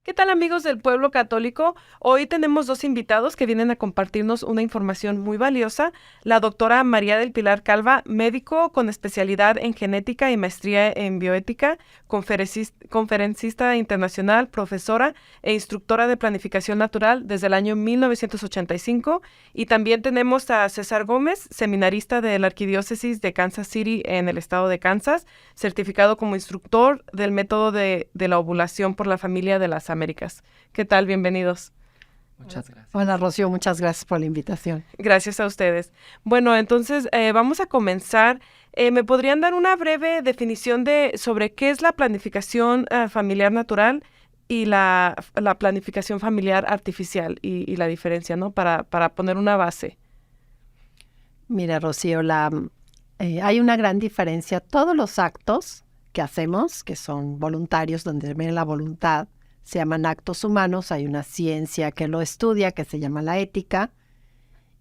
¿Qué tal, amigos del pueblo católico? Hoy tenemos dos invitados que vienen a compartirnos una información muy valiosa. La doctora María del Pilar Calva, médico con especialidad en genética y maestría en bioética, conferencista internacional, profesora e instructora de planificación natural desde el año 1985. Y también tenemos a César Gómez, seminarista de la Arquidiócesis de Kansas City en el estado de Kansas, certificado como instructor del método de la ovulación por la familia de las Américas. ¿Qué tal? Bienvenidos. Muchas gracias. Hola, Rocío, muchas gracias por la invitación. Gracias a ustedes. Bueno, entonces vamos a comenzar. ¿Me podrían dar una breve definición sobre qué es la planificación familiar natural y la planificación familiar artificial y la diferencia, ¿no? Para poner una base. Mira, Rocío, hay una gran diferencia. Todos los actos que hacemos, que son voluntarios, donde viene la voluntad, se llaman actos humanos. Hay una ciencia que lo estudia, que se llama la ética,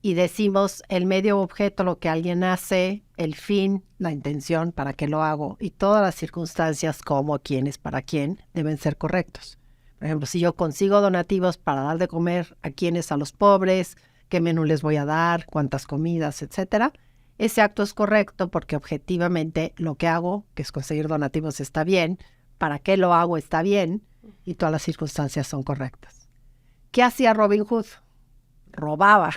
y decimos el medio objeto, lo que alguien hace, el fin, la intención, para qué lo hago, y todas las circunstancias, cómo, quiénes, para quién, deben ser correctos. Por ejemplo, si yo consigo donativos para dar de comer a quienes, a los pobres, qué menú les voy a dar, cuántas comidas, etcétera, ese acto es correcto porque objetivamente lo que hago, que es conseguir donativos, está bien, para qué lo hago está bien, y todas las circunstancias son correctas. ¿Qué hacía Robin Hood? Robaba.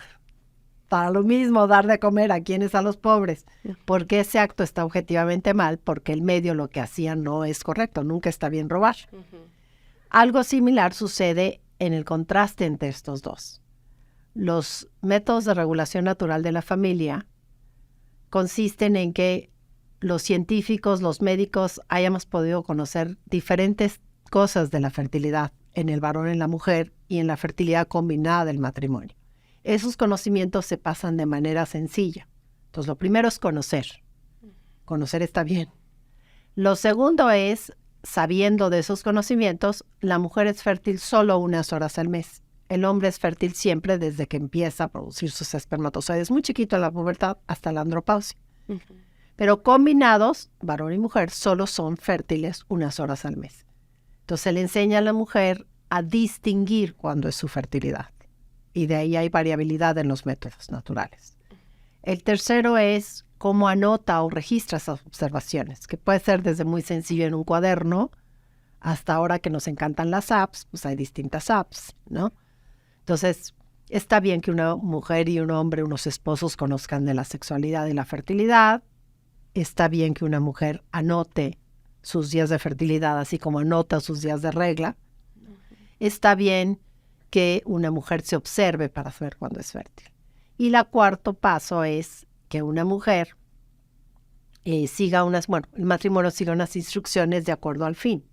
Para lo mismo, dar de comer a quienes, a los pobres. Porque ese acto está objetivamente mal, porque el medio, lo que hacía, no es correcto, nunca está bien robar. Algo similar sucede en el contraste entre estos dos. Los métodos de regulación natural de la familia consisten en que los científicos, los médicos, hayamos podido conocer diferentes cosas de la fertilidad en el varón, en la mujer y en la fertilidad combinada del matrimonio. Esos conocimientos se pasan de manera sencilla. Entonces, lo primero es conocer. Conocer está bien. Lo segundo es, sabiendo de esos conocimientos, la mujer es fértil solo unas horas al mes. El hombre es fértil siempre desde que empieza a producir sus espermatozoides, muy chiquito en la pubertad hasta la andropausia. Pero combinados, varón y mujer, solo son fértiles unas horas al mes. Entonces se le enseña a la mujer a distinguir cuándo es su fertilidad. Y de ahí hay variabilidad en los métodos naturales. El tercero es cómo anota o registra esas observaciones, que puede ser desde muy sencillo en un cuaderno, hasta ahora que nos encantan las apps, pues hay distintas apps, ¿no? Entonces, está bien que una mujer y un hombre, unos esposos, conozcan de la sexualidad y la fertilidad. Está bien que una mujer anote sus días de fertilidad, así como anota sus días de regla. Está bien que una mujer se observe para saber cuándo es fértil. Y el cuarto paso es que una mujer el matrimonio siga unas instrucciones de acuerdo al fin.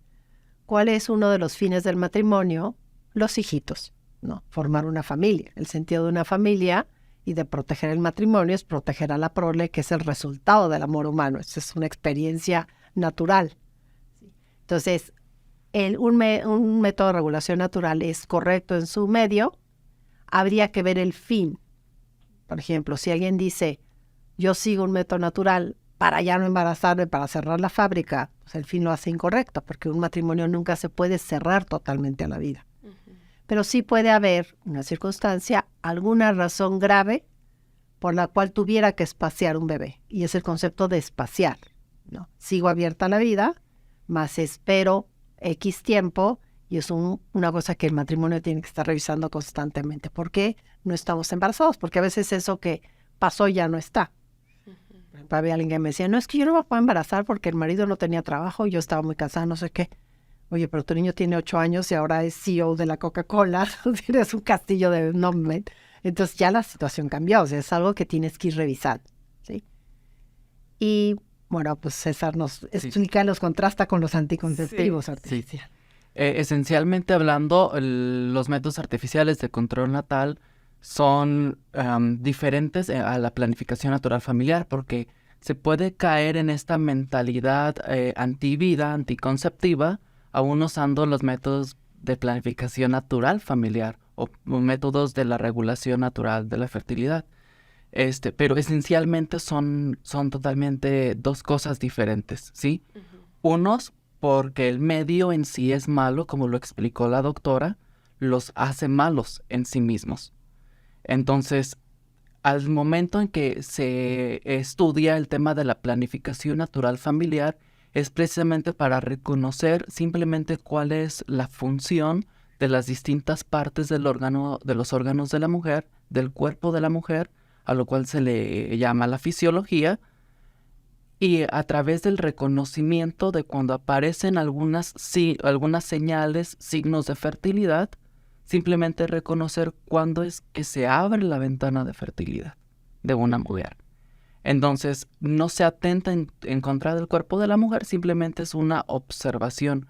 ¿Cuál es uno de los fines del matrimonio? Los hijitos, ¿no? Formar una familia. El sentido de una familia y de proteger el matrimonio es proteger a la prole, que es el resultado del amor humano. Esa es una experiencia natural. Entonces, un método de regulación natural es correcto en su medio. Habría que ver el fin. Por ejemplo, si alguien dice, yo sigo un método natural para ya no embarazarme, para cerrar la fábrica, pues el fin lo hace incorrecto, porque un matrimonio nunca se puede cerrar totalmente a la vida. Pero sí puede haber una circunstancia, alguna razón grave por la cual tuviera que espaciar un bebé. Y es el concepto de espaciar, ¿no? Sigo abierta a la vida, más espero X tiempo, y es una cosa que el matrimonio tiene que estar revisando constantemente. ¿Por qué no estamos embarazados? Porque a veces eso que pasó ya no está. Por ejemplo, había alguien que me decía, no, es que yo no me puedo embarazar porque el marido no tenía trabajo y yo estaba muy cansada, no sé qué. Oye, pero tu niño tiene 8 años y ahora es CEO de la Coca-Cola, tienes un castillo de nombre. Entonces ya la situación cambió, o sea, es algo que tienes que ir revisando, ¿sí? Y bueno, pues César nos explica, los contrasta con los anticonceptivos artificiales. Esencialmente hablando, los métodos artificiales de control natal son diferentes a la planificación natural familiar, porque se puede caer en esta mentalidad antivida, anticonceptiva, aún usando los métodos de planificación natural familiar o métodos de la regulación natural de la fertilidad. Pero esencialmente son totalmente dos cosas diferentes, ¿sí? Unos porque el medio en sí es malo, como lo explicó la doctora, los hace malos en sí mismos. Entonces, al momento en que se estudia el tema de la planificación natural familiar, es precisamente para reconocer simplemente cuál es la función de las distintas partes del órgano, de los órganos de la mujer, del cuerpo de la mujer, a lo cual se le llama la fisiología, y a través del reconocimiento de cuando aparecen algunas señales, signos de fertilidad, simplemente reconocer cuándo es que se abre la ventana de fertilidad de una mujer. Entonces, no se atenta en contra del cuerpo de la mujer, simplemente es una observación.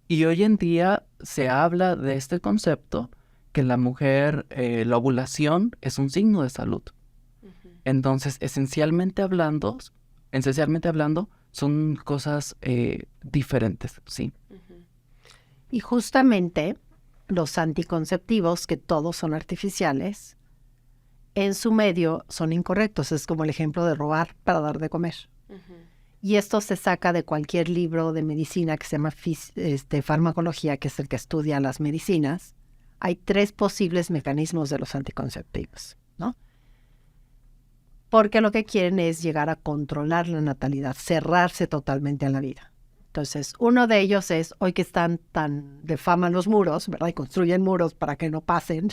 Y hoy en día se habla de este concepto que la mujer, la ovulación es un signo de salud. Entonces, esencialmente hablando, son cosas diferentes, ¿sí? Y justamente los anticonceptivos, que todos son artificiales, en su medio son incorrectos. Es como el ejemplo de robar para dar de comer. Y esto se saca de cualquier libro de medicina que se llama farmacología, que es el que estudia las medicinas. Hay 3 posibles mecanismos de los anticonceptivos, ¿no? Porque lo que quieren es llegar a controlar la natalidad, cerrarse totalmente a la vida. Entonces, uno de ellos es, hoy que están tan de fama los muros, ¿verdad? Y construyen muros para que no pasen.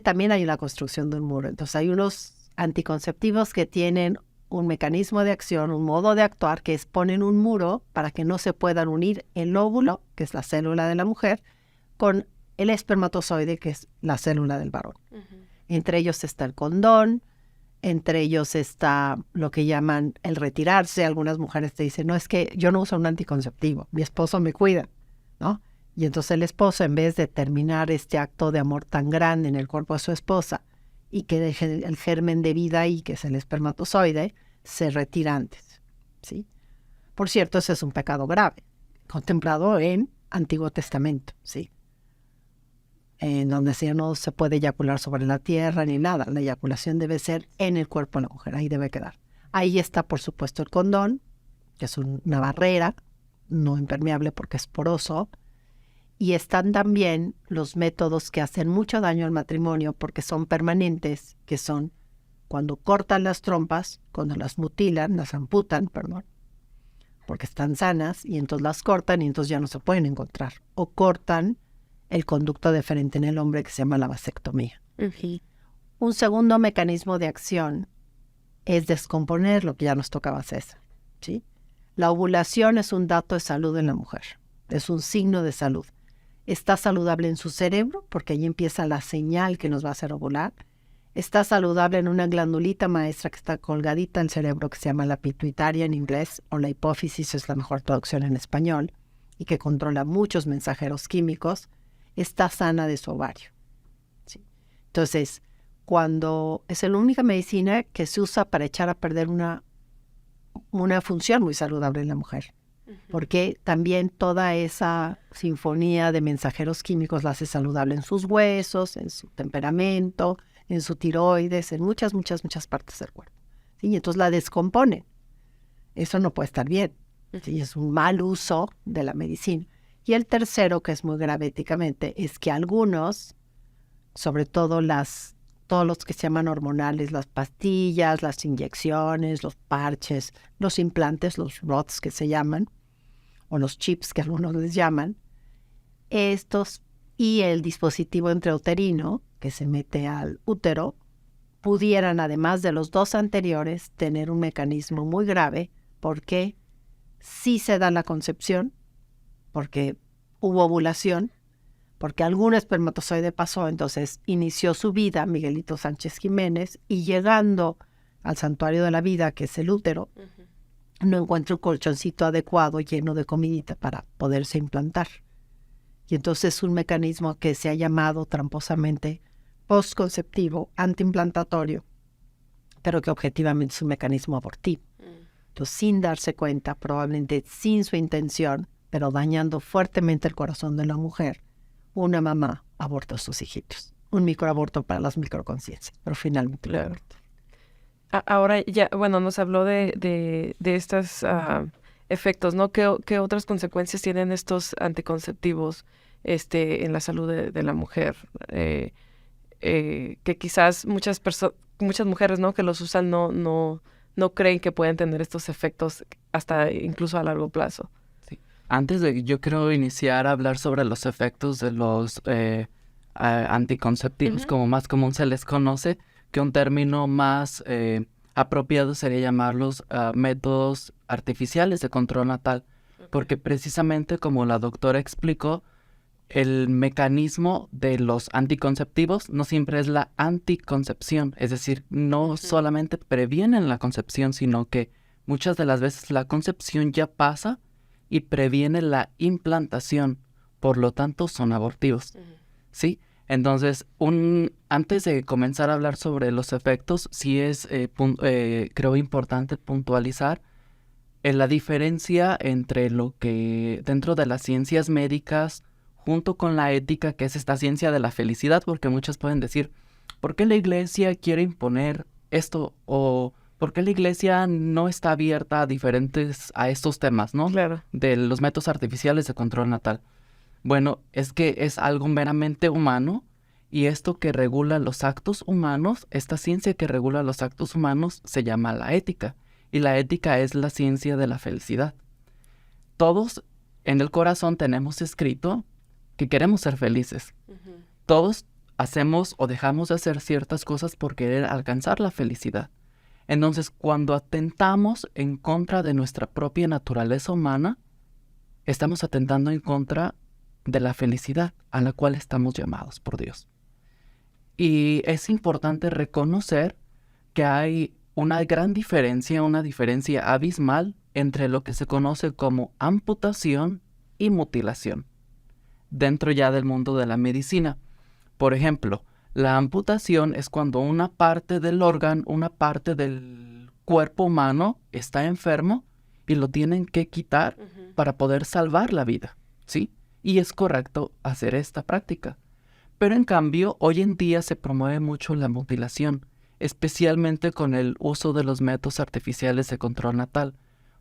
También hay una construcción de un muro. Entonces, hay unos anticonceptivos que tienen un mecanismo de acción, un modo de actuar, que es ponen un muro para que no se puedan unir el óvulo, que es la célula de la mujer, con el espermatozoide, que es la célula del varón. Entre ellos está el condón, entre ellos está lo que llaman el retirarse. Algunas mujeres te dicen, no, es que yo no uso un anticonceptivo, mi esposo me cuida, ¿no? Y entonces el esposo, en vez de terminar este acto de amor tan grande en el cuerpo de su esposa y que deje el germen de vida ahí, que es el espermatozoide, se retira antes, ¿sí? Por cierto, ese es un pecado grave, contemplado en Antiguo Testamento, ¿sí? En donde no se puede eyacular sobre la tierra ni nada. La eyaculación debe ser en el cuerpo de la mujer, ahí debe quedar. Ahí está, por supuesto, el condón, que es una barrera no impermeable porque es poroso. Y están también los métodos que hacen mucho daño al matrimonio porque son permanentes, que son cuando cortan las trompas, cuando las mutilan, las amputan, porque están sanas, y entonces las cortan y entonces ya no se pueden encontrar. O cortan el conducto deferente en el hombre, que se llama la vasectomía. Un segundo mecanismo de acción es descomponer lo que ya nos tocaba César, ¿sí? La ovulación es un dato de salud en la mujer, es un signo de salud. Está saludable en su cerebro, porque ahí empieza la señal que nos va a hacer ovular. Está saludable en una glandulita maestra que está colgadita en el cerebro, que se llama la pituitaria en inglés, o la hipófisis es la mejor traducción en español, y que controla muchos mensajeros químicos. Está sana de su ovario, ¿sí? Entonces, cuando es la única medicina que se usa para echar a perder una función muy saludable en la mujer, porque también toda esa sinfonía de mensajeros químicos la hace saludable en sus huesos, en su temperamento, en su tiroides, en muchas partes del cuerpo, ¿sí? Y entonces la descompone. Eso no puede estar bien, ¿sí? Es un mal uso de la medicina. Y el tercero, que es muy grave éticamente, es que algunos, sobre todo todos los que se llaman hormonales, las pastillas, las inyecciones, los parches, los implantes, los rods que se llaman, o los chips que algunos les llaman, estos y el dispositivo intrauterino que se mete al útero, pudieran, además de los 2 anteriores, tener un mecanismo muy grave, porque sí se da la concepción, porque hubo ovulación, porque algún espermatozoide pasó, entonces inició su vida Miguelito Sánchez Jiménez, y llegando al santuario de la vida, que es el útero, no encuentra un colchoncito adecuado lleno de comidita para poderse implantar. Y entonces es un mecanismo que se ha llamado tramposamente postconceptivo, antiimplantatorio, pero que objetivamente es un mecanismo abortivo. Entonces, sin darse cuenta, probablemente sin su intención, pero dañando fuertemente el corazón de la mujer, una mamá aborta a sus hijitos. Un microaborto para las microconciencias, pero finalmente lo aborta. Ahora ya, bueno, nos habló de estas efectos, ¿no? ¿Qué otras consecuencias tienen estos anticonceptivos en la salud de la mujer? Que quizás muchas mujeres, ¿no? que los usan no creen que pueden tener estos efectos hasta incluso a largo plazo. Sí. Antes de yo quiero iniciar a hablar sobre los efectos de los anticonceptivos, como más común se les conoce, que un término más apropiado sería llamarlos métodos artificiales de control natal, porque precisamente como la doctora explicó, el mecanismo de los anticonceptivos no siempre es la anticoncepción, es decir, no solamente previenen la concepción, sino que muchas de las veces la concepción ya pasa y previene la implantación, por lo tanto son abortivos, ¿sí? Entonces, antes de comenzar a hablar sobre los efectos, sí es, creo, importante puntualizar la diferencia entre lo que dentro de las ciencias médicas junto con la ética, que es esta ciencia de la felicidad, porque muchos pueden decir, ¿por qué la iglesia quiere imponer esto? O ¿por qué la iglesia no está abierta a estos temas, ¿no? Claro. De los métodos artificiales de control natal. Bueno, es que es algo meramente humano, y esto que regula los actos humanos, esta ciencia que regula los actos humanos, se llama la ética. Y la ética es la ciencia de la felicidad. Todos en el corazón tenemos escrito que queremos ser felices. Todos hacemos o dejamos de hacer ciertas cosas por querer alcanzar la felicidad. Entonces, cuando atentamos en contra de nuestra propia naturaleza humana, estamos atentando en contra de la felicidad a la cual estamos llamados por Dios. Y es importante reconocer que hay una gran diferencia, una diferencia abismal entre lo que se conoce como amputación y mutilación, dentro ya del mundo de la medicina. Por ejemplo, la amputación es cuando una parte del órgano, una parte del cuerpo humano está enfermo y lo tienen que quitar para poder salvar la vida, ¿sí? Y es correcto hacer esta práctica. Pero en cambio, hoy en día se promueve mucho la mutilación, especialmente con el uso de los métodos artificiales de control natal,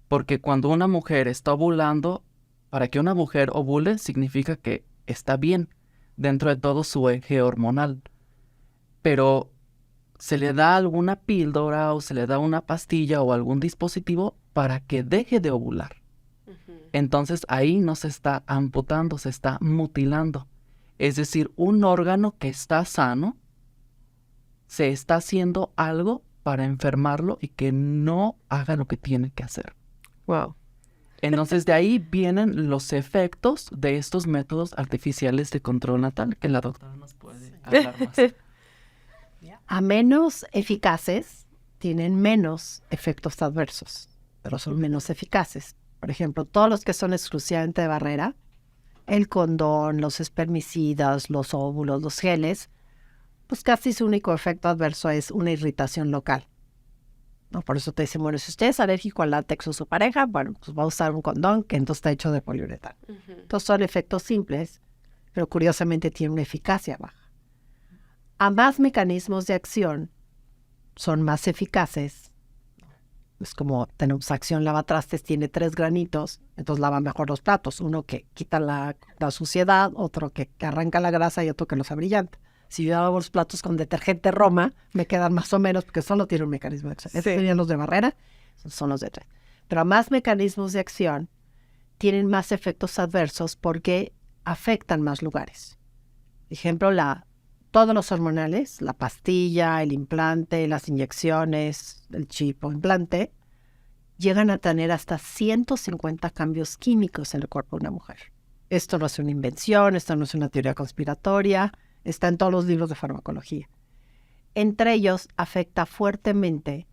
porque cuando una mujer está ovulando, para que una mujer ovule significa que está bien dentro de todo su eje hormonal, pero se le da alguna píldora o se le da una pastilla o algún dispositivo para que deje de ovular. Entonces ahí no se está amputando, se está mutilando. Es decir, un órgano que está sano, se está haciendo algo para enfermarlo y que no haga lo que tiene que hacer. Wow. Entonces de ahí vienen los efectos de estos métodos artificiales de control natal, que la doctora nos puede hablar más. A menos eficaces, tienen menos efectos adversos, pero son menos eficaces. Por ejemplo, todos los que son exclusivamente de barrera, el condón, los espermicidas, los óvulos, los geles, pues casi su único efecto adverso es una irritación local. ¿No? Por eso te dicen, bueno, si usted es alérgico al látex o su pareja, bueno, pues va a usar un condón que entonces está hecho de poliuretano. Entonces son efectos simples, pero curiosamente tienen una eficacia baja. A más mecanismos de acción son más eficaces. Es como tenemos acción lavatrastes, tiene 3 granitos, entonces lava mejor los platos. Uno que quita la suciedad, otro que arranca la grasa y otro que los abrillanta. Si yo lavo los platos con detergente Roma, me quedan más o menos porque solo tiene un mecanismo de acción. Estos serían los de barrera, son los de 3. Pero a más mecanismos de acción tienen más efectos adversos porque afectan más lugares. Por ejemplo, todos los hormonales, la pastilla, el implante, las inyecciones, el chip o implante, llegan a tener hasta 150 cambios químicos en el cuerpo de una mujer. Esto no es una invención, esto no es una teoría conspiratoria, está en todos los libros de farmacología. Entre ellos afecta fuertemente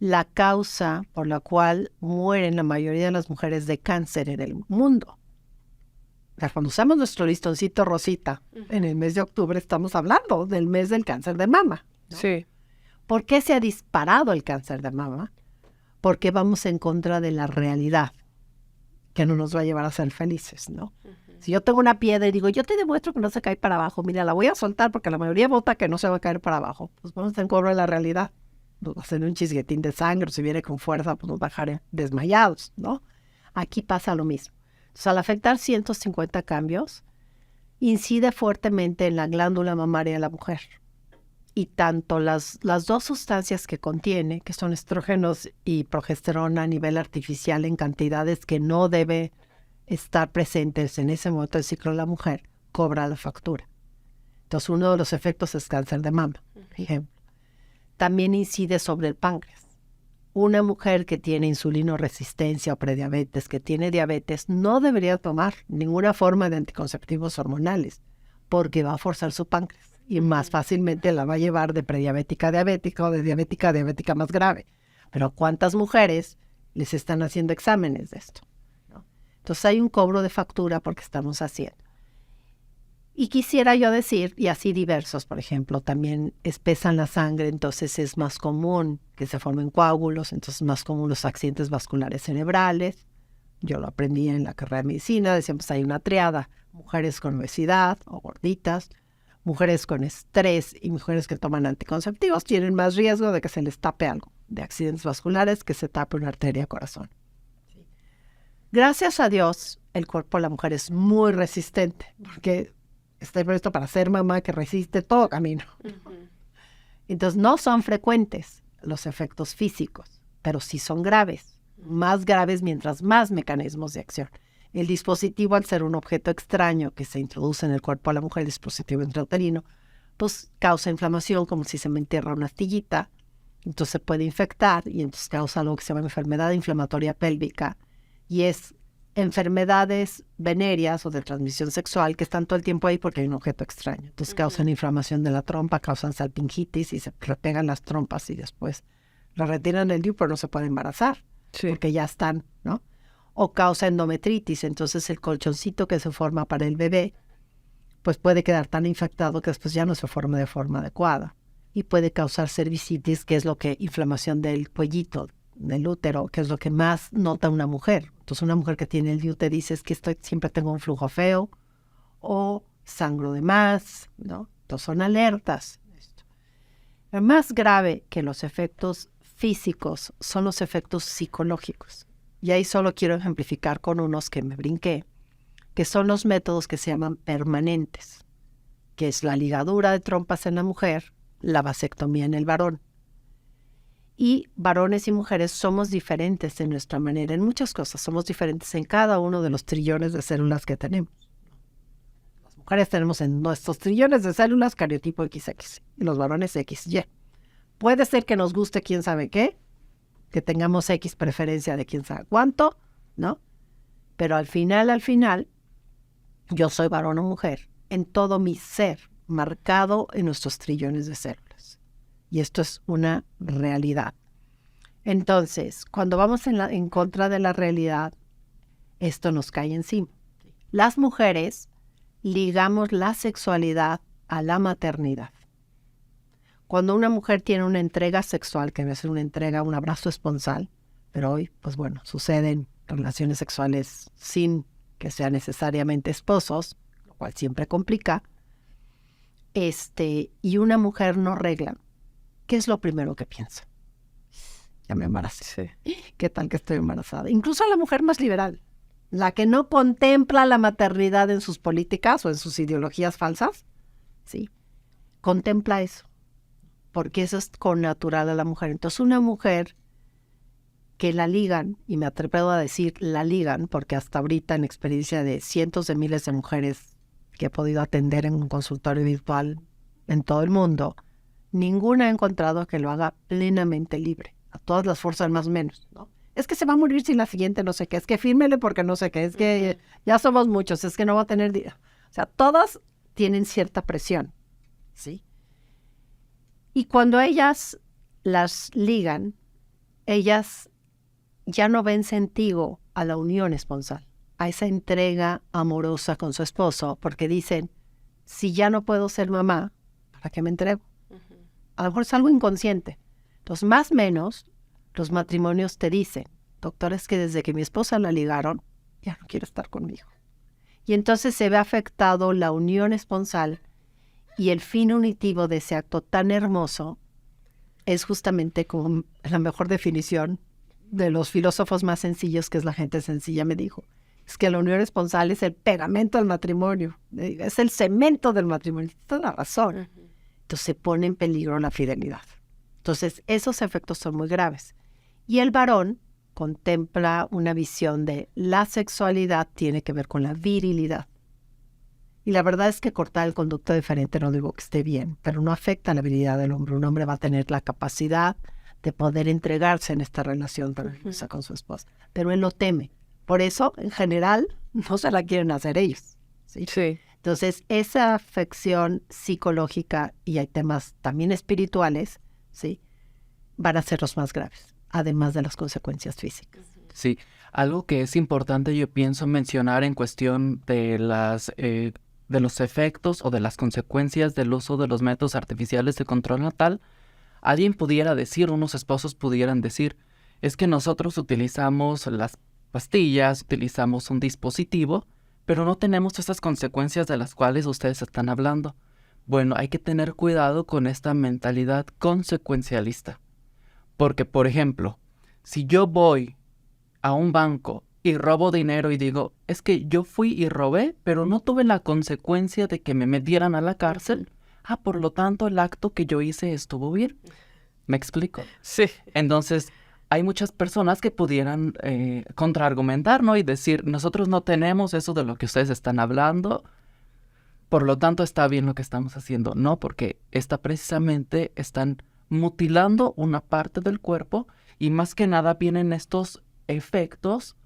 la causa por la cual mueren la mayoría de las mujeres de cáncer en el mundo. O sea, cuando usamos nuestro listoncito rosita en el mes de octubre, estamos hablando del mes del cáncer de mama, ¿no? Sí. ¿Por qué se ha disparado el cáncer de mama? Porque vamos en contra de la realidad, que no nos va a llevar a ser felices, ¿no? Si yo tengo una piedra y digo, yo te demuestro que no se cae para abajo, mira, la voy a soltar porque la mayoría vota que no se va a caer para abajo, pues vamos en contra de la realidad. Nos va a hacer un chisguetín de sangre, si viene con fuerza, pues nos va a dejar desmayados, ¿no? Aquí pasa lo mismo. Entonces, al afectar 150 cambios, incide fuertemente en la glándula mamaria de la mujer. Y tanto las dos sustancias que contiene, que son estrógenos y progesterona a nivel artificial en cantidades que no debe estar presentes en ese momento del ciclo de la mujer, cobra la factura. Entonces, uno de los efectos es cáncer de mama, por ejemplo. También incide sobre el páncreas. Una mujer que tiene insulinoresistencia o prediabetes, que tiene diabetes, no debería tomar ninguna forma de anticonceptivos hormonales porque va a forzar su páncreas y más fácilmente la va a llevar de prediabética a diabética o de diabética a diabética más grave. Pero ¿cuántas mujeres les están haciendo exámenes de esto? ¿No? Entonces hay un cobro de factura porque estamos haciendo. Y quisiera yo decir, y así diversos, por ejemplo, también espesan la sangre, entonces es más común que se formen coágulos, entonces es más común los accidentes vasculares cerebrales. Yo lo aprendí en la carrera de medicina, decíamos hay una triada, mujeres con obesidad o gorditas, mujeres con estrés y mujeres que toman anticonceptivos tienen más riesgo de que se les tape algo, de accidentes vasculares, que se tape una arteria corazón. Gracias a Dios, el cuerpo de la mujer es muy resistente, porque está presto para ser mamá que resiste todo camino. Entonces, no son frecuentes los efectos físicos, pero sí son graves. Más graves mientras más mecanismos de acción. El dispositivo, al ser un objeto extraño que se introduce en el cuerpo de la mujer, el dispositivo intrauterino, pues causa inflamación como si se me entierra una astillita. Entonces se puede infectar y entonces causa lo que se llama enfermedad inflamatoria pélvica. Y es enfermedades venéreas o de transmisión sexual que están todo el tiempo ahí porque hay un objeto extraño. Entonces causan inflamación de la trompa, causan salpingitis y se repegan las trompas y después la retiran del DIU, pero no se puede embarazar porque ya están, ¿no? O causa endometritis, entonces el colchoncito que se forma para el bebé pues puede quedar tan infectado que después ya no se forma de forma adecuada. Y puede causar cervicitis, que es lo que inflamación del cuellito, del útero, que es lo que más nota una mujer. Entonces una mujer que tiene el DIU te dice es que siempre tengo un flujo feo o sangro de más, ¿no? Entonces son alertas. Lo más grave que los efectos físicos son los efectos psicológicos. Y ahí solo quiero ejemplificar con unos que me brinqué, que son los métodos que se llaman permanentes, que es la ligadura de trompas en la mujer, la vasectomía en el varón. Y varones y mujeres somos diferentes en nuestra manera, en muchas cosas, somos diferentes en cada uno de los trillones de células que tenemos. Las mujeres tenemos en nuestros trillones de células cariotipo XX y los varones XY. Puede ser que nos guste quién sabe qué, que tengamos X preferencia de quién sabe cuánto, ¿no? Pero al final, yo soy varón o mujer en todo mi ser, marcado en nuestros trillones de células. Y esto es una realidad. Entonces, cuando vamos en contra de la realidad, esto nos cae encima. Las mujeres ligamos la sexualidad a la maternidad. Cuando una mujer tiene una entrega sexual, que debe ser una entrega, un abrazo esponsal, pero hoy, pues bueno, suceden relaciones sexuales sin que sean necesariamente esposos, lo cual siempre complica, y una mujer no regla, ¿qué es lo primero que piensa? Ya me embaracé. Sí. ¿Qué tal que estoy embarazada? Incluso la mujer más liberal, la que no contempla la maternidad en sus políticas o en sus ideologías falsas, ¿sí? Contempla eso, porque eso es connatural a la mujer. Entonces una mujer que la ligan, y me atrevo a decir la ligan, porque hasta ahorita en experiencia de cientos de miles de mujeres que he podido atender en un consultorio virtual en todo el mundo, ninguna ha encontrado que lo haga plenamente libre. A todas las fuerzas más o menos, ¿no? Es que se va a morir si la siguiente no sé qué, es que fírmele porque no sé qué, es que ya somos muchos, es que no va a tener día. O sea, todas tienen cierta presión, ¿sí? Y cuando ellas las ligan, ellas ya no ven sentido a la unión esponsal, a esa entrega amorosa con su esposo, porque dicen, si ya no puedo ser mamá, ¿para qué me entrego? A lo mejor es algo inconsciente. Entonces, más o menos, los matrimonios te dicen, doctor, es que desde que mi esposa la ligaron, ya no quiere estar conmigo. Y entonces se ve afectado la unión esponsal y el fin unitivo de ese acto tan hermoso es justamente como la mejor definición de los filósofos más sencillos, que es la gente sencilla, me dijo, es que la unión esponsal es el pegamento del matrimonio, es el cemento del matrimonio. Tiene toda la razón. Entonces se pone en peligro la fidelidad. Entonces esos efectos son muy graves. Y el varón contempla una visión de la sexualidad tiene que ver con la virilidad. Y la verdad es que cortar el conducto diferente no digo que esté bien, pero no afecta a la virilidad del hombre. Un hombre va a tener la capacidad de poder entregarse en esta relación preciosa con su esposa, pero él lo teme. Por eso, en general, no se la quieren hacer ellos. ¿Sí? Sí. Entonces, esa afección psicológica, y hay temas también espirituales, ¿sí?, van a ser los más graves, además de las consecuencias físicas. Sí, algo que es importante yo pienso mencionar en cuestión de de los efectos o de las consecuencias del uso de los métodos artificiales de control natal, alguien pudiera decir, unos esposos pudieran decir, es que nosotros utilizamos las pastillas, utilizamos un dispositivo, pero no tenemos esas consecuencias de las cuales ustedes están hablando. Bueno, hay que tener cuidado con esta mentalidad consecuencialista. Porque, por ejemplo, si yo voy a un banco y robo dinero y digo, es que yo fui y robé, pero no tuve la consecuencia de que me metieran a la cárcel, por lo tanto el acto que yo hice estuvo bien. ¿Me explico? Sí. Entonces, hay muchas personas que pudieran contraargumentar, ¿no? Y decir, nosotros no tenemos eso de lo que ustedes están hablando, por lo tanto está bien lo que estamos haciendo. No, porque precisamente están mutilando una parte del cuerpo y más que nada vienen estos efectos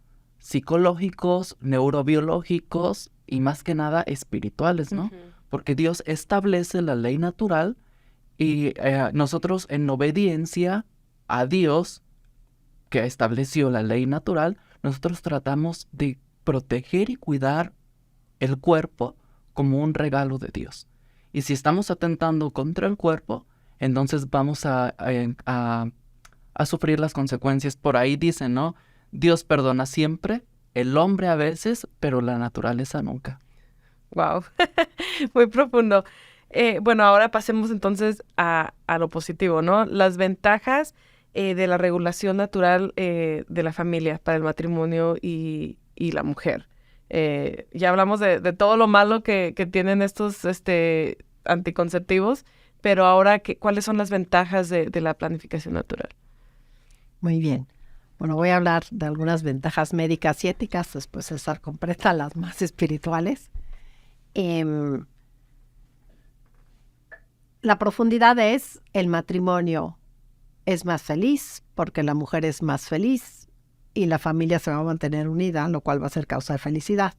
psicológicos, neurobiológicos y más que nada espirituales, ¿no? Porque Dios establece la ley natural y nosotros en obediencia a Dios, que estableció la ley natural, nosotros tratamos de proteger y cuidar el cuerpo como un regalo de Dios. Y si estamos atentando contra el cuerpo, entonces vamos a sufrir las consecuencias. Por ahí dicen, ¿no? Dios perdona siempre, el hombre a veces, pero la naturaleza nunca. Wow, muy profundo. Bueno, ahora pasemos entonces a lo positivo, ¿no? Las ventajas de la regulación natural de la familia para el matrimonio y la mujer. Ya hablamos de todo lo malo que tienen estos anticonceptivos, pero ahora, ¿cuáles son las ventajas de la planificación natural? Muy bien. Bueno, voy a hablar de algunas ventajas médicas y éticas, después César completa las más espirituales. La profundidad es el matrimonio es más feliz porque la mujer es más feliz y la familia se va a mantener unida, lo cual va a ser causa de felicidad.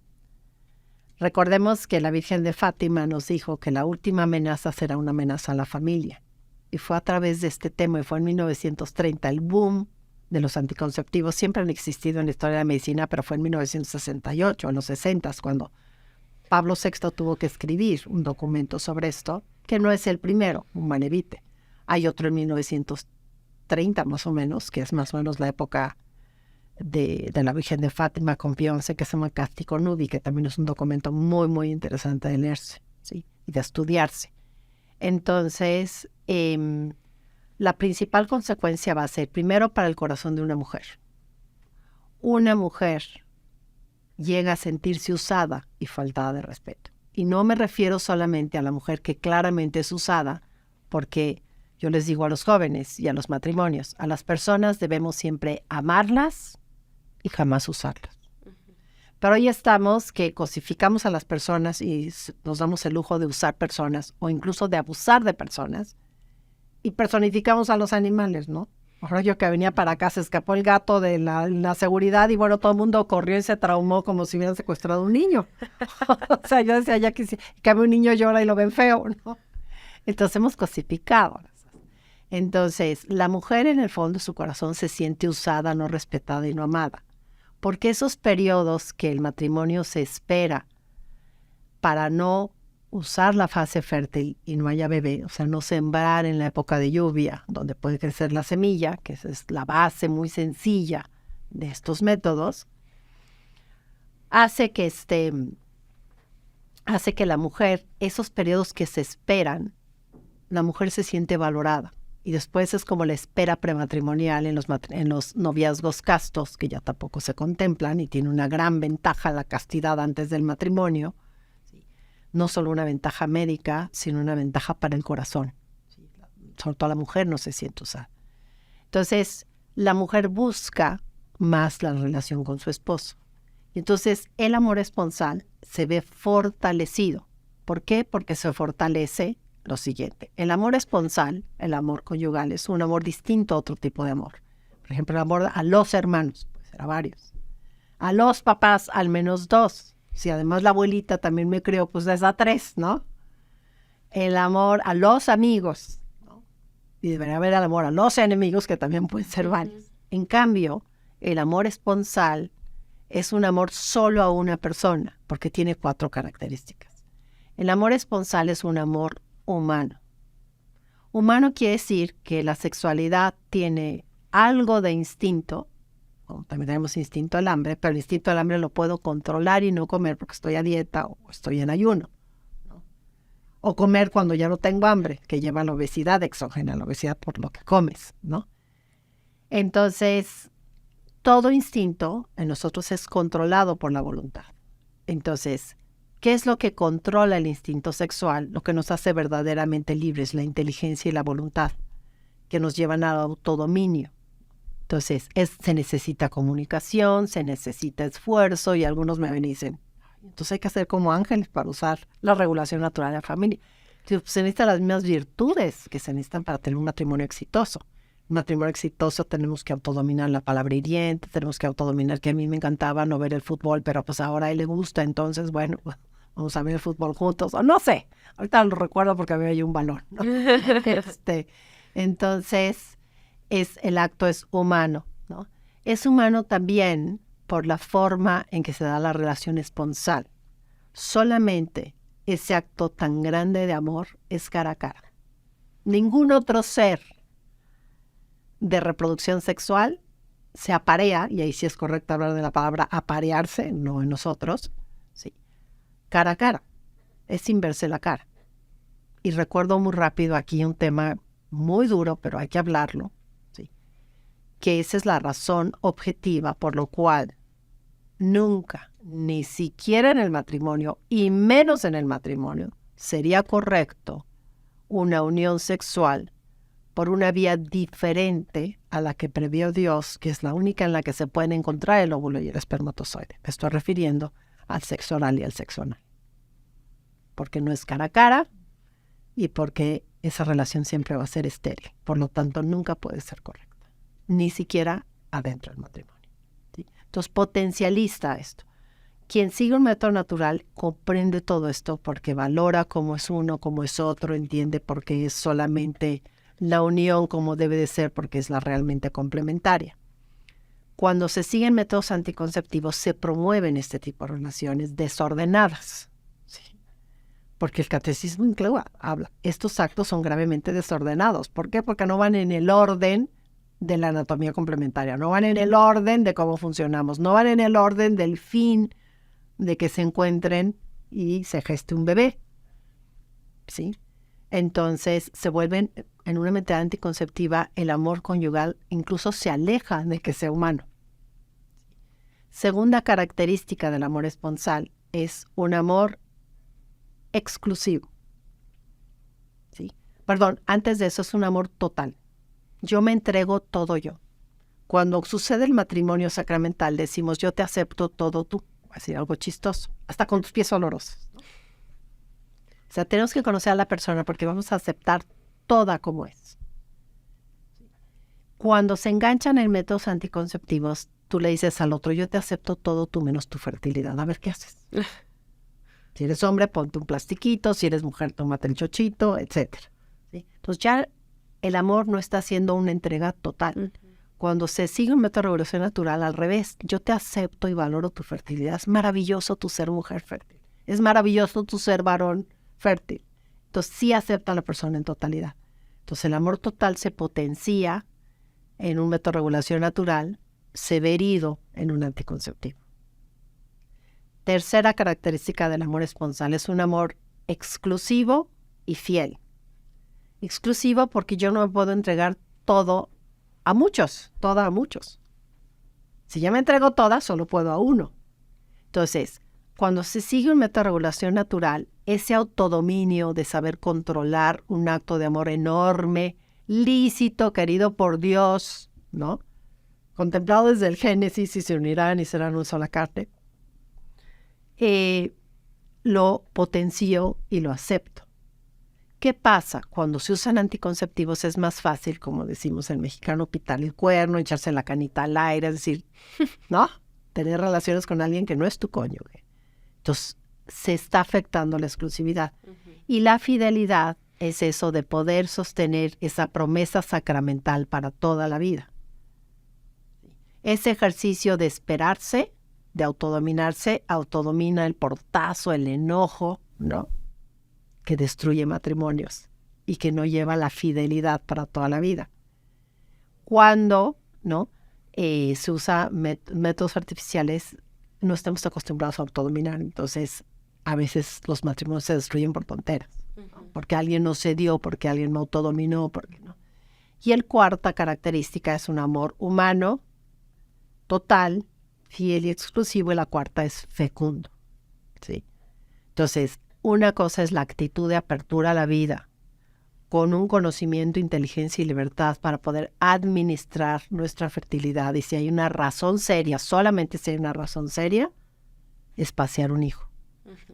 Recordemos que la Virgen de Fátima nos dijo que la última amenaza será una amenaza a la familia. Y fue a través de este tema, y fue en 1930, el boom de los anticonceptivos. Siempre han existido en la historia de la medicina, pero fue en 1968, en los 60, cuando Pablo VI tuvo que escribir un documento sobre esto, que no es el primero, un Manevite. Hay otro en 1930 más o menos, que es más o menos la época de la Virgen de Fátima con Pío XI, que se llama Cástico Nudi, que también es un documento muy, muy interesante de leerse, ¿sí?, y de estudiarse. Entonces, la principal consecuencia va a ser, primero, para el corazón de una mujer. Una mujer llega a sentirse usada y faltada de respeto. Y no me refiero solamente a la mujer que claramente es usada, porque yo les digo a los jóvenes y a los matrimonios, a las personas debemos siempre amarlas y jamás usarlas. Pero hoy estamos que cosificamos a las personas y nos damos el lujo de usar personas o incluso de abusar de personas y personificamos a los animales, ¿no? Ahora yo que venía para acá se escapó el gato de la seguridad y bueno, todo el mundo corrió y se traumó como si hubieran secuestrado a un niño. O sea, yo decía ya que un niño llora y lo ven feo, ¿no? Entonces hemos cosificado. Entonces, la mujer en el fondo de su corazón se siente usada, no respetada y no amada. Porque esos periodos que el matrimonio se espera para no usar la fase fértil y no haya bebé, o sea, no sembrar en la época de lluvia, donde puede crecer la semilla, que esa es la base muy sencilla de estos métodos, hace que la mujer, esos periodos que se esperan, la mujer se siente valorada Y después es como la espera prematrimonial en los noviazgos castos, que ya tampoco se contemplan y tiene una gran ventaja la castidad antes del matrimonio. ¿Sí? No solo una ventaja médica, sino una ventaja para el corazón. ¿Sí? Sobre todo la mujer no se siente usada. Entonces, la mujer busca más la relación con su esposo. Y entonces, el amor esponsal se ve fortalecido. ¿Por qué? Porque se fortalece lo siguiente. El amor esponsal, el amor conyugal, es un amor distinto a otro tipo de amor. Por ejemplo, el amor a los hermanos, puede ser a varios. A los papás, al menos 2. Si además la abuelita también me crió, pues es a 3, ¿no? El amor a los amigos, ¿no? Y debería haber el amor a los enemigos, que también pueden ser varios. En cambio, el amor esponsal es un amor solo a una persona, porque tiene 4 características. El amor esponsal es un amor humano. Humano quiere decir que la sexualidad tiene algo de instinto. Bueno, también tenemos instinto al hambre, pero el instinto al hambre lo puedo controlar y no comer porque estoy a dieta o estoy en ayuno, ¿no? O comer cuando ya no tengo hambre, que lleva a la obesidad exógena, la obesidad por lo que comes, ¿no? Entonces, todo instinto en nosotros es controlado por la voluntad. Entonces, ¿qué es lo que controla el instinto sexual? Lo que nos hace verdaderamente libres, la inteligencia y la voluntad, que nos llevan al autodominio. Entonces, se necesita comunicación, se necesita esfuerzo, y algunos me ven y dicen, entonces hay que hacer como ángeles para usar la regulación natural de la familia. Entonces, se necesitan las mismas virtudes que se necesitan para tener un matrimonio exitoso. Un matrimonio exitoso tenemos que autodominar la palabra hiriente, tenemos que autodominar que a mí me encantaba no ver el fútbol, pero pues ahora a él le gusta, entonces, bueno, vamos a ver el fútbol juntos, o no sé, ahorita lo recuerdo porque había ahí un balón, ¿no? Entonces, el acto es humano, ¿no? Es humano también por la forma en que se da la relación esponsal. Solamente ese acto tan grande de amor es cara a cara. Ningún otro ser de reproducción sexual se aparea, y ahí sí es correcto hablar de la palabra aparearse, no en nosotros, sí, cara a cara, es sin verse la cara. Y recuerdo muy rápido aquí un tema muy duro, pero hay que hablarlo, ¿sí? Que esa es la razón objetiva por lo cual nunca, ni siquiera en el matrimonio, y menos en el matrimonio, sería correcto una unión sexual por una vía diferente a la que previó Dios, que es la única en la que se pueden encontrar el óvulo y el espermatozoide. Me estoy refiriendo al sexo oral y al sexo anal. Porque no es cara a cara y porque esa relación siempre va a ser estéril. Por lo tanto, nunca puede ser correcta. Ni siquiera adentro del matrimonio, ¿sí? Entonces, potencializa esto. Quien sigue un método natural comprende todo esto porque valora cómo es uno, cómo es otro, entiende por qué es solamente la unión como debe de ser, porque es la realmente complementaria. Cuando se siguen métodos anticonceptivos, se promueven este tipo de relaciones desordenadas, ¿sí? Porque el catecismo habla, estos actos son gravemente desordenados. ¿Por qué? Porque no van en el orden de la anatomía complementaria, no van en el orden de cómo funcionamos, no van en el orden del fin de que se encuentren y se geste un bebé, ¿sí? Entonces se vuelven, en una metodología anticonceptiva, el amor conyugal incluso se aleja de que sea humano. Segunda característica del amor esponsal es un amor exclusivo, ¿sí? Perdón, antes de eso es un amor total. Yo me entrego todo yo. Cuando sucede el matrimonio sacramental decimos yo te acepto todo tú. Voy a decir algo chistoso, hasta con tus pies olorosos, ¿no? O sea, tenemos que conocer a la persona porque vamos a aceptar toda como es. Cuando se enganchan en métodos anticonceptivos, tú le dices al otro, yo te acepto todo tú menos tu fertilidad. A ver qué haces. Si eres hombre, ponte un plastiquito. Si eres mujer, tómate el chochito, etc. ¿Sí? Entonces ya el amor no está haciendo una entrega total. Cuando se sigue un método de regulación natural, al revés, yo te acepto y valoro tu fertilidad. Es maravilloso tu ser mujer fértil. Es maravilloso tu ser varón fértil. Entonces sí acepta a la persona en totalidad. Entonces el amor total se potencia en un método de regulación natural, se ve herido en un anticonceptivo. Tercera característica del amor esponsal es un amor exclusivo y fiel. exclusivo porque yo no me puedo entregar todo a muchos, toda a muchos. Si ya me entrego toda, solo puedo a uno. Entonces, cuando se sigue un método de regulación natural, ese autodominio de saber controlar un acto de amor enorme, lícito, querido por Dios, ¿no? Contemplado desde el Génesis y se unirán y serán una sola carne, lo potencio y lo acepto. ¿Qué pasa? Cuando se usan anticonceptivos es más fácil, como decimos en mexicano, pitar el cuerno, echarse la canita al aire, es decir, ¿no? Tener relaciones con alguien que no es tu cónyuge. Entonces, se está afectando la exclusividad. Y la fidelidad es eso de poder sostener esa promesa sacramental para toda la vida. Ese ejercicio de esperarse, de autodominarse, autodomina el portazo, el enojo, ¿no? Que destruye matrimonios y que no lleva la fidelidad para toda la vida. Cuando, ¿no? Se usa métodos artificiales, no estamos acostumbrados a autodominar, entonces a veces los matrimonios se destruyen por tonteras, porque alguien no cedió, porque alguien me autodominó, porque no. Y el cuarta característica es un amor humano, total, fiel y exclusivo, y la cuarta es fecundo, ¿sí? Entonces, una cosa es la actitud de apertura a la vida, con un conocimiento, inteligencia y libertad para poder administrar nuestra fertilidad. Y si hay una razón seria, solamente si hay una razón seria, es pasear un hijo.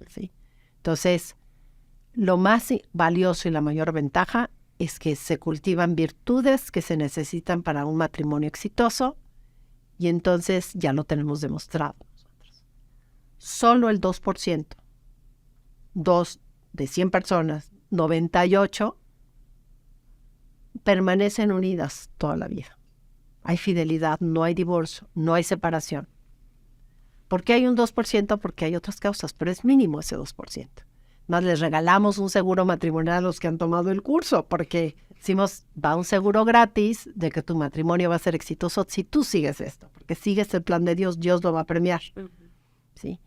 ¿Sí? Entonces, lo más valioso y la mayor ventaja es que se cultivan virtudes que se necesitan para un matrimonio exitoso y entonces ya lo tenemos demostrado nosotros. Solo el 2%, 2 de 100 personas, 98 permanecen unidas toda la vida. Hay fidelidad, no hay divorcio, no hay separación. ¿Por qué hay un 2%? Porque hay otras causas, pero es mínimo ese 2%. Más les regalamos un seguro matrimonial a los que han tomado el curso, porque decimos, va un seguro gratis de que tu matrimonio va a ser exitoso si tú sigues esto, porque sigues el plan de Dios, Dios lo va a premiar. ¿Sí?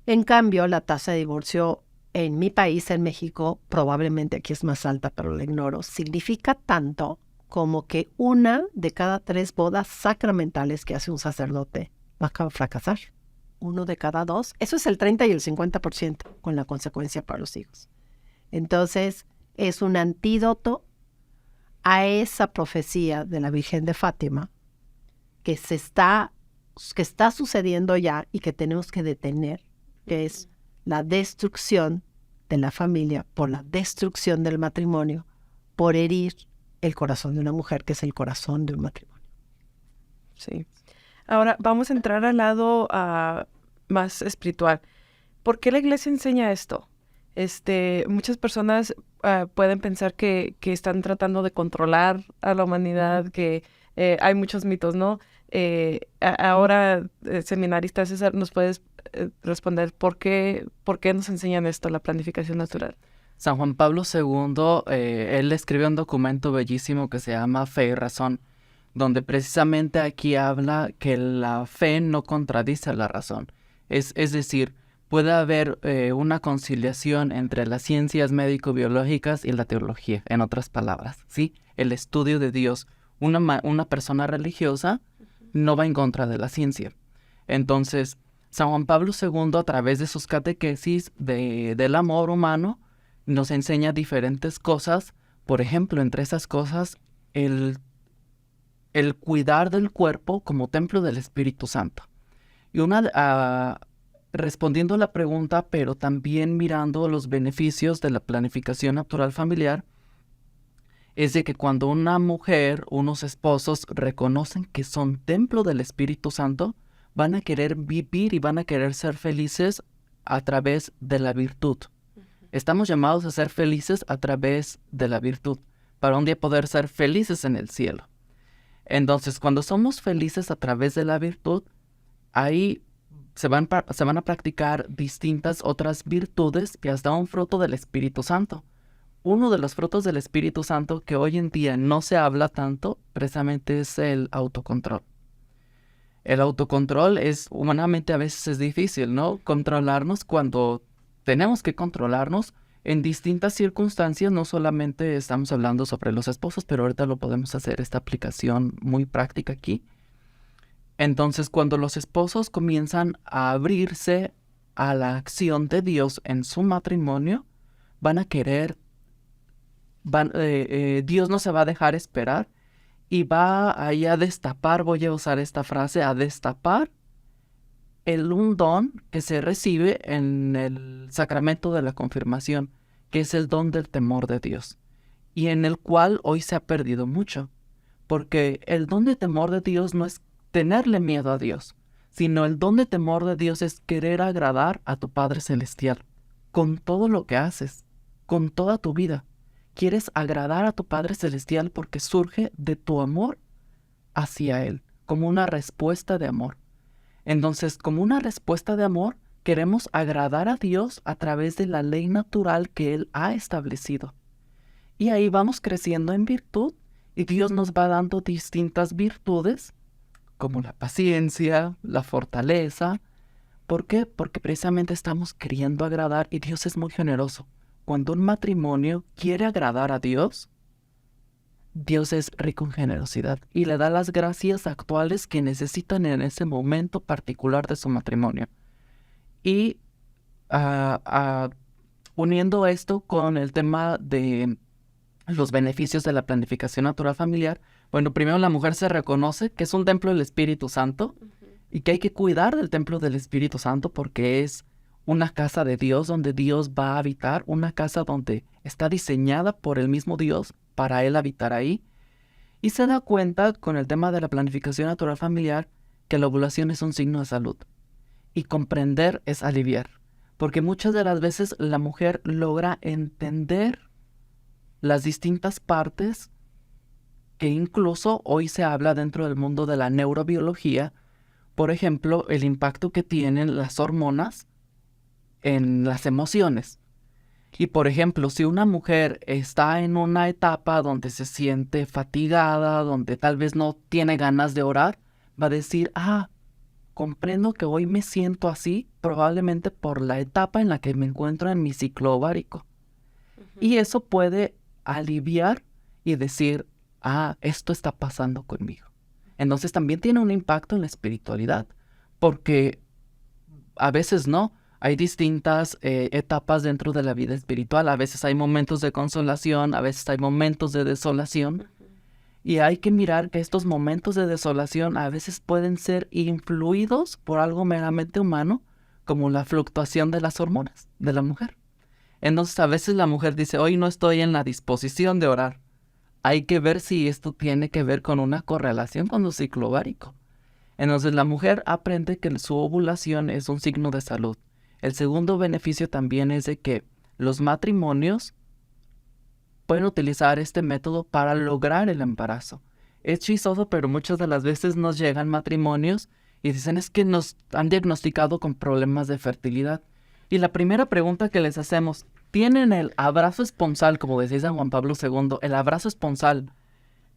En cambio, la tasa de divorcio en mi país, en México, probablemente aquí es más alta, pero la ignoro, significa tanto como que 1 de cada 3 bodas sacramentales que hace un sacerdote va a fracasar. 1 de cada 2. Eso es el 30 y el 50% con la consecuencia para los hijos. Entonces, es un antídoto a esa profecía de la Virgen de Fátima que está sucediendo ya y que tenemos que detener, que es la destrucción de la familia por la destrucción del matrimonio, por herir el corazón de una mujer, que es el corazón de un matrimonio. Sí. Ahora vamos a entrar al lado más espiritual. ¿Por qué la iglesia enseña esto? Muchas personas pueden pensar que están tratando de controlar a la humanidad, que hay muchos mitos, ¿no? Ahora, seminarista César, ¿nos puedes responder por qué nos enseñan esto, la planificación natural? San Juan Pablo II, él escribió un documento bellísimo que se llama Fe y Razón, donde precisamente aquí habla que la fe no contradice la razón. Es decir, puede haber una conciliación entre las ciencias médico-biológicas y la teología, en otras palabras, ¿sí? El estudio de Dios. Una persona religiosa no va en contra de la ciencia. Entonces, San Juan Pablo II, a través de sus catequesis del amor humano, nos enseña diferentes cosas. Por ejemplo, entre esas cosas, el cuidar del cuerpo como templo del Espíritu Santo. Y respondiendo a la pregunta, pero también mirando los beneficios de la planificación natural familiar, es de que cuando una mujer, unos esposos reconocen que son templo del Espíritu Santo, van a querer vivir y van a querer ser felices a través de la virtud. Estamos llamados a ser felices a través de la virtud, para un día poder ser felices en el cielo. Entonces, cuando somos felices a través de la virtud, ahí se van a practicar distintas otras virtudes que hasta un fruto del Espíritu Santo. Uno de los frutos del Espíritu Santo que hoy en día no se habla tanto, precisamente es el autocontrol. El autocontrol humanamente a veces es difícil, ¿no? Controlarnos cuando tenemos que controlarnos, en distintas circunstancias, no solamente estamos hablando sobre los esposos, pero ahorita lo podemos hacer, esta aplicación muy práctica aquí. Entonces, cuando los esposos comienzan a abrirse a la acción de Dios en su matrimonio, van a querer, Dios no se va a dejar esperar y va ahí a destapar, voy a usar esta frase, a destapar un don que se recibe en el sacramento de la confirmación, que es el don del temor de Dios, y en el cual hoy se ha perdido mucho, porque el don de temor de Dios no es tenerle miedo a Dios, sino el don de temor de Dios es querer agradar a tu Padre Celestial, con todo lo que haces, con toda tu vida. Quieres agradar a tu Padre Celestial porque surge de tu amor hacia Él, como una respuesta de amor. Entonces, como una respuesta de amor, queremos agradar a Dios a través de la ley natural que Él ha establecido. Y ahí vamos creciendo en virtud y Dios nos va dando distintas virtudes, como la paciencia, la fortaleza. ¿Por qué? Porque precisamente estamos queriendo agradar y Dios es muy generoso. Cuando un matrimonio quiere agradar a Dios, Dios es rico en generosidad y le da las gracias actuales que necesitan en ese momento particular de su matrimonio. Y uniendo esto con el tema de los beneficios de la planificación natural familiar, bueno, primero la mujer se reconoce que es un templo del Espíritu Santo y que hay que cuidar del templo del Espíritu Santo porque es una casa de Dios donde Dios va a habitar, una casa donde está diseñada por el mismo Dios para Él habitar ahí. Y se da cuenta con el tema de la planificación natural familiar que la ovulación es un signo de salud. Y comprender es aliviar. Porque muchas de las veces la mujer logra entender las distintas partes que incluso hoy se habla dentro del mundo de la neurobiología. Por ejemplo, el impacto que tienen las hormonas en las emociones. Y por ejemplo, si una mujer está en una etapa donde se siente fatigada, donde tal vez no tiene ganas de orar, va a decir, comprendo que hoy me siento así, probablemente por la etapa en la que me encuentro en mi ciclo ovárico. Y eso puede aliviar y decir, esto está pasando conmigo. Entonces también tiene un impacto en la espiritualidad, porque a veces no. Hay distintas etapas dentro de la vida espiritual. A veces hay momentos de consolación, a veces hay momentos de desolación. Y hay que mirar que estos momentos de desolación a veces pueden ser influidos por algo meramente humano, como la fluctuación de las hormonas de la mujer. Entonces a veces la mujer dice, hoy no estoy en la disposición de orar. Hay que ver si esto tiene que ver con una correlación con su ciclo ovárico. Entonces la mujer aprende que su ovulación es un signo de salud. El segundo beneficio también es de que los matrimonios pueden utilizar este método para lograr el embarazo. Es chistoso, pero muchas de las veces nos llegan matrimonios y dicen es que nos han diagnosticado con problemas de fertilidad. Y la primera pregunta que les hacemos, ¿tienen el abrazo esponsal, como decía San Juan Pablo II, el abrazo esponsal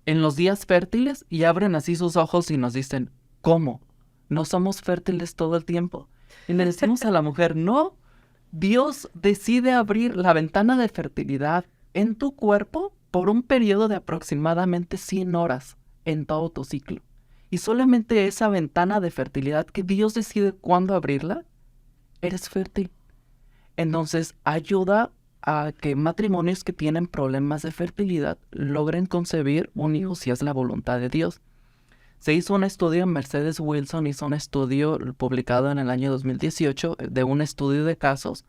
en los días fértiles? Y abren así sus ojos y nos dicen, ¿cómo? ¿No somos fértiles todo el tiempo? Y le decimos a la mujer, no, Dios decide abrir la ventana de fertilidad en tu cuerpo por un periodo de aproximadamente 100 horas en todo tu ciclo. Y solamente esa ventana de fertilidad que Dios decide cuándo abrirla, eres fértil. Entonces ayuda a que matrimonios que tienen problemas de fertilidad logren concebir un hijo si es la voluntad de Dios. Se hizo un estudio, Mercedes Wilson hizo un estudio publicado en el año 2018 de un estudio de casos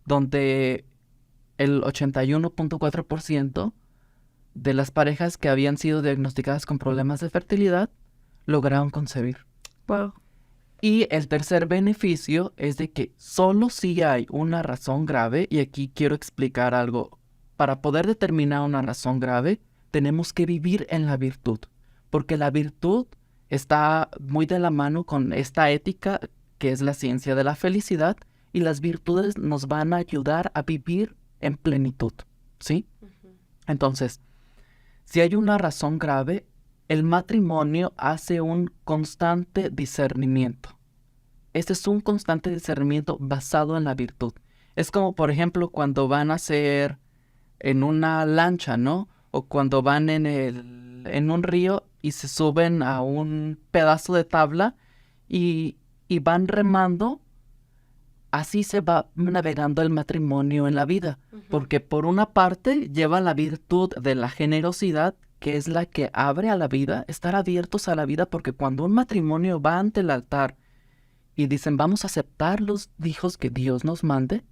donde el 81.4% de las parejas que habían sido diagnosticadas con problemas de fertilidad lograron concebir. Wow. Y el tercer beneficio es de que solo si hay una razón grave, y aquí quiero explicar algo, para poder determinar una razón grave, tenemos que vivir en la virtud. Porque la virtud está muy de la mano con esta ética que es la ciencia de la felicidad y las virtudes nos van a ayudar a vivir en plenitud, ¿sí? Entonces, si hay una razón grave, el matrimonio hace un constante discernimiento. Este es un constante discernimiento basado en la virtud. Es como, por ejemplo, cuando van a hacer en una lancha, ¿no? O cuando van en un río y se suben a un pedazo de tabla y van remando. Así se va navegando el matrimonio en la vida, porque por una parte lleva la virtud de la generosidad, que es la que abre a la vida, estar abiertos a la vida, porque cuando un matrimonio va ante el altar y dicen vamos a aceptar los hijos que Dios nos mande,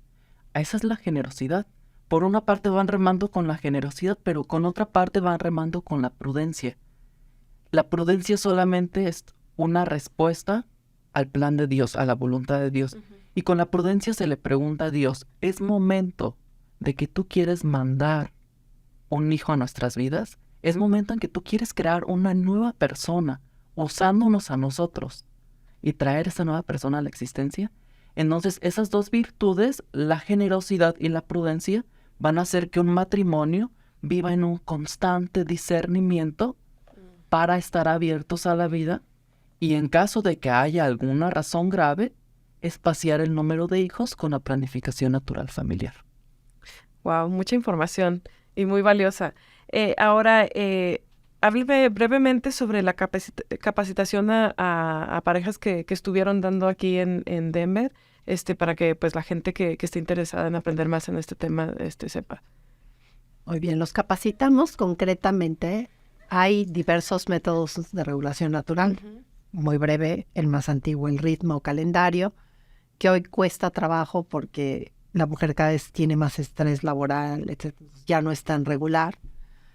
esa es la generosidad. Por una parte van remando con la generosidad, pero con otra parte van remando con la prudencia. La prudencia solamente es una respuesta al plan de Dios, a la voluntad de Dios. Y con la prudencia se le pregunta a Dios, ¿es momento de que tú quieres mandar un hijo a nuestras vidas? ¿Es momento en que tú quieres crear una nueva persona usándonos a nosotros y traer esa nueva persona a la existencia? Entonces esas dos virtudes, la generosidad y la prudencia, van a hacer que un matrimonio viva en un constante discernimiento para estar abiertos a la vida y en caso de que haya alguna razón grave, espaciar el número de hijos con la planificación natural familiar. Wow, mucha información y muy valiosa. Ahora, hábleme brevemente sobre la capacitación a parejas que estuvieron dando aquí en Denver, para que pues la gente que esté interesada en aprender más en este tema sepa. Muy bien, los capacitamos concretamente. Hay diversos métodos de regulación natural. Muy breve, el más antiguo, el ritmo o calendario, que hoy cuesta trabajo porque la mujer cada vez tiene más estrés laboral, etc. Ya no es tan regular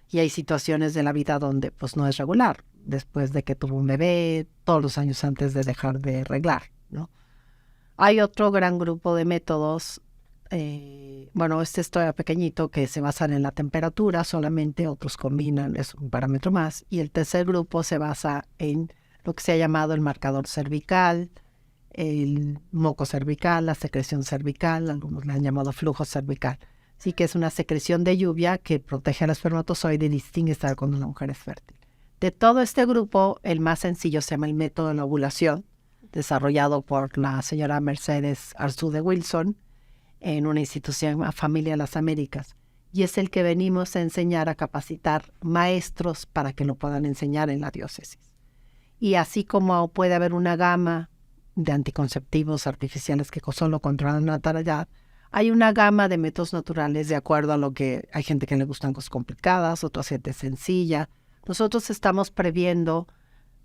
y hay situaciones de la vida donde pues no es regular, después de que tuvo un bebé, todos los años antes de dejar de reglar, ¿no? Hay otro gran grupo de métodos, es todavía pequeñito, que se basan en la temperatura solamente, otros combinan, es un parámetro más, y el tercer grupo se basa en lo que se ha llamado el marcador cervical, el moco cervical, la secreción cervical, algunos le han llamado flujo cervical. Sí que es una secreción de lluvia que protege al espermatozoide y distingue estar cuando una mujer es fértil. De todo este grupo, el más sencillo se llama el método de la ovulación, desarrollado por la señora Mercedes Arzude Wilson en una institución llamada Familia de las Américas. Y es el que venimos a enseñar, a capacitar maestros para que lo puedan enseñar en la diócesis. Y así como puede haber una gama de anticonceptivos artificiales que solo controlan la natalidad, hay una gama de métodos naturales de acuerdo a lo que hay gente que le gustan cosas complicadas, otra gente sencilla. Nosotros estamos previendo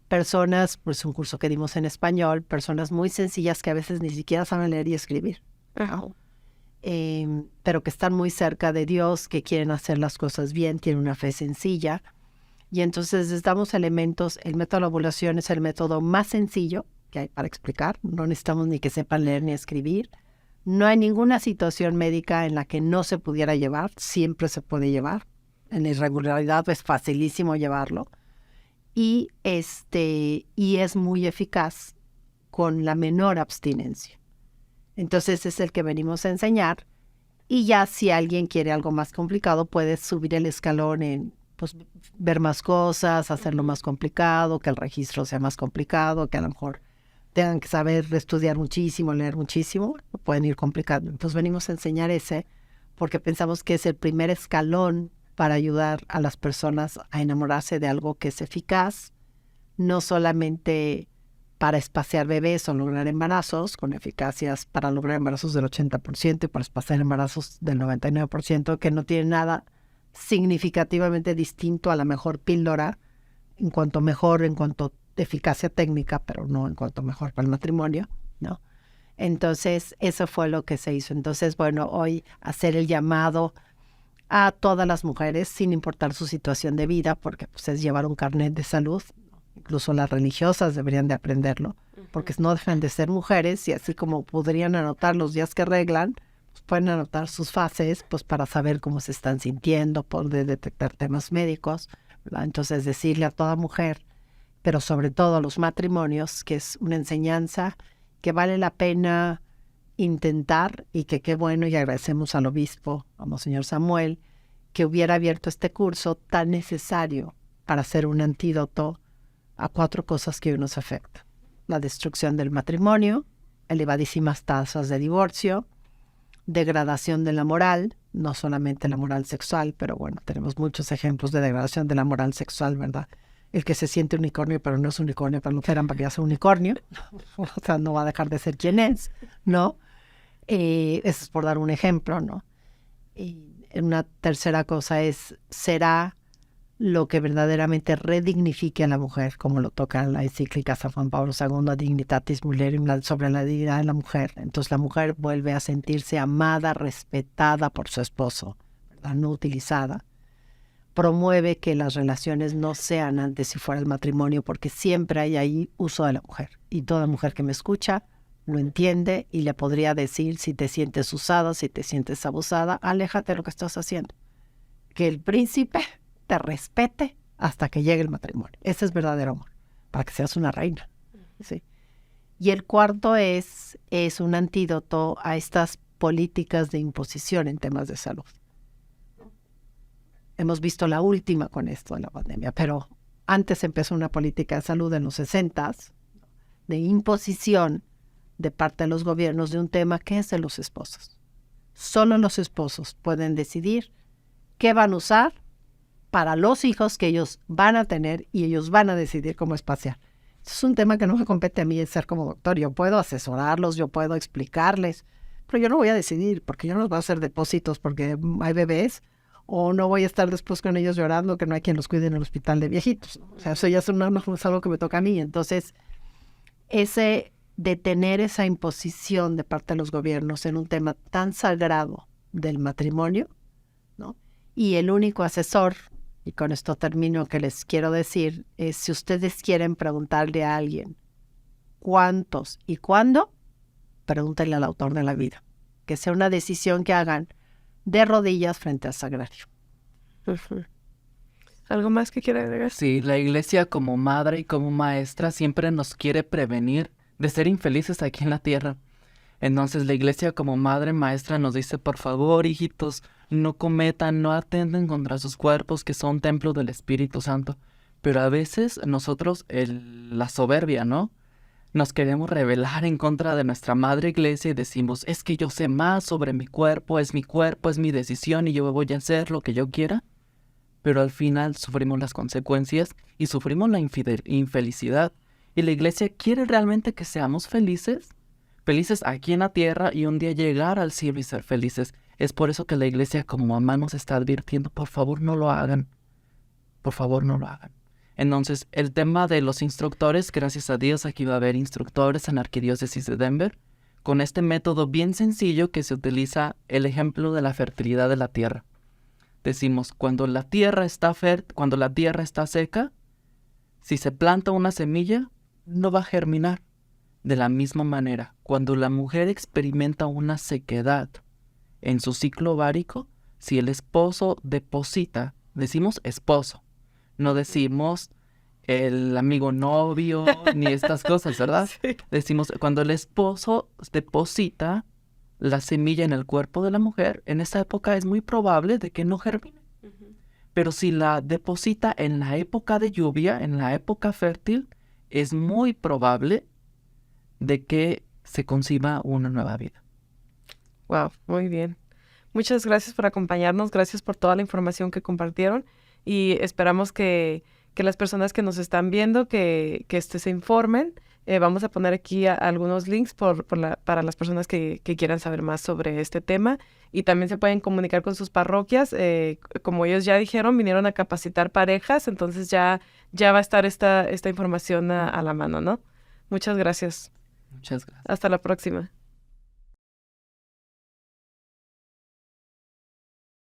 personas, pues un curso que dimos en español, personas muy sencillas que a veces ni siquiera saben leer y escribir, ¿no? Pero que están muy cerca de Dios, que quieren hacer las cosas bien, tienen una fe sencilla. Y entonces les damos elementos. El método de la ovulación es el método más sencillo que hay para explicar. No necesitamos ni que sepan leer ni escribir. No hay ninguna situación médica en la que no se pudiera llevar. Siempre se puede llevar. En la irregularidad es facilísimo llevarlo. Y es muy eficaz con la menor abstinencia. Entonces es el que venimos a enseñar. Y ya si alguien quiere algo más complicado, puede subir el escalón en ver más cosas, hacerlo más complicado, que el registro sea más complicado, que a lo mejor tengan que saber estudiar muchísimo, leer muchísimo, pueden ir complicando. Entonces venimos a enseñar ese porque pensamos que es el primer escalón para ayudar a las personas a enamorarse de algo que es eficaz, no solamente para espaciar bebés o lograr embarazos, con eficacias para lograr embarazos del 80% y para espaciar embarazos del 99%, que no tiene nada significativamente distinto a la mejor píldora, en cuanto eficacia técnica, pero no en cuanto mejor para el matrimonio, ¿no? Entonces, eso fue lo que se hizo. Entonces, hoy hacer el llamado a todas las mujeres, sin importar su situación de vida, porque es llevar un carnet de salud. Incluso las religiosas deberían de aprenderlo, porque no dejan de ser mujeres y así como podrían anotar los días que reglan, pueden anotar sus fases para saber cómo se están sintiendo, poder detectar temas médicos, ¿verdad? Entonces decirle a toda mujer, pero sobre todo a los matrimonios, que es una enseñanza que vale la pena intentar y que qué bueno, y agradecemos al obispo, a Monseñor Samuel, que hubiera abierto este curso tan necesario para hacer un antídoto a 4 cosas que hoy nos afectan: la destrucción del matrimonio, elevadísimas tasas de divorcio, degradación de la moral, no solamente la moral sexual, pero bueno, tenemos muchos ejemplos de degradación de la moral sexual, ¿verdad? El que se siente unicornio, pero no es unicornio, pero lo operan para que ya sea unicornio, o sea, no va a dejar de ser quien es, ¿no? Eso es por dar un ejemplo, ¿no? Y una tercera cosa es, ¿será lo que verdaderamente redignifique a la mujer, como lo toca la encíclica San Juan Pablo II, Dignitatis Mulierum, sobre la dignidad de la mujer? Entonces la mujer vuelve a sentirse amada, respetada por su esposo, ¿verdad? No utilizada. Promueve que las relaciones no sean antes si fuera el matrimonio, porque siempre hay ahí uso de la mujer. Y toda mujer que me escucha lo entiende y le podría decir, si te sientes usada, si te sientes abusada, aléjate de lo que estás haciendo. Que el príncipe te respete hasta que llegue el matrimonio. Ese es verdadero amor, para que seas una reina. ¿Sí? Y el cuarto es un antídoto a estas políticas de imposición en temas de salud. Hemos visto la última con esto de la pandemia, pero antes empezó una política de salud en los 60s de imposición de parte de los gobiernos de un tema que es de los esposos. Solo los esposos pueden decidir qué van a usar para los hijos que ellos van a tener y ellos van a decidir cómo espaciar. Es un tema que no me compete a mí el ser como doctor. Yo puedo asesorarlos, yo puedo explicarles, pero yo no voy a decidir porque yo no les voy a hacer depósitos porque hay bebés, o no voy a estar después con ellos llorando que no hay quien los cuide en el hospital de viejitos. O sea, eso ya es algo que me toca a mí. Entonces, ese de tener esa imposición de parte de los gobiernos en un tema tan sagrado del matrimonio, ¿no? Y el único asesor, y con esto termino, que les quiero decir, es si ustedes quieren preguntarle a alguien cuántos y cuándo, pregúntenle al autor de la vida. Que sea una decisión que hagan de rodillas frente al sagrario. ¿Algo más que quiera agregar? Sí, la iglesia como madre y como maestra siempre nos quiere prevenir de ser infelices aquí en la tierra. Entonces la iglesia como madre maestra nos dice, por favor, hijitos, no cometan, no atenten contra sus cuerpos que son templo del Espíritu Santo. Pero a veces nosotros, la soberbia, ¿no? Nos queremos rebelar en contra de nuestra madre iglesia y decimos, es que yo sé más sobre mi cuerpo, es mi decisión y yo voy a hacer lo que yo quiera. Pero al final sufrimos las consecuencias y sufrimos la infelicidad. Y la iglesia quiere realmente que seamos felices aquí en la tierra y un día llegar al cielo y ser felices. Es por eso que la iglesia como mamá nos está advirtiendo, por favor no lo hagan. Por favor no lo hagan. Entonces, el tema de los instructores, gracias a Dios aquí va a haber instructores en la Arquidiócesis de Denver, con este método bien sencillo que se utiliza el ejemplo de la fertilidad de la tierra. Decimos, cuando la tierra está seca, si se planta una semilla, no va a germinar. De la misma manera, cuando la mujer experimenta una sequedad en su ciclo ovárico, si el esposo deposita, decimos esposo, no decimos el amigo novio, ni estas cosas, ¿verdad? Sí. Decimos, cuando el esposo deposita la semilla en el cuerpo de la mujer, en esa época es muy probable de que no germine. Pero si la deposita en la época de lluvia, en la época fértil, es muy probable de que se conciba una nueva vida. Wow, muy bien. Muchas gracias por acompañarnos, gracias por toda la información que compartieron y esperamos que las personas que nos están viendo, que se informen. Vamos a poner aquí algunos links para las personas que quieran saber más sobre este tema y también se pueden comunicar con sus parroquias. Como ellos ya dijeron, vinieron a capacitar parejas, entonces ya va a estar esta información a la mano, ¿no? Muchas gracias. Muchas gracias. Hasta la próxima.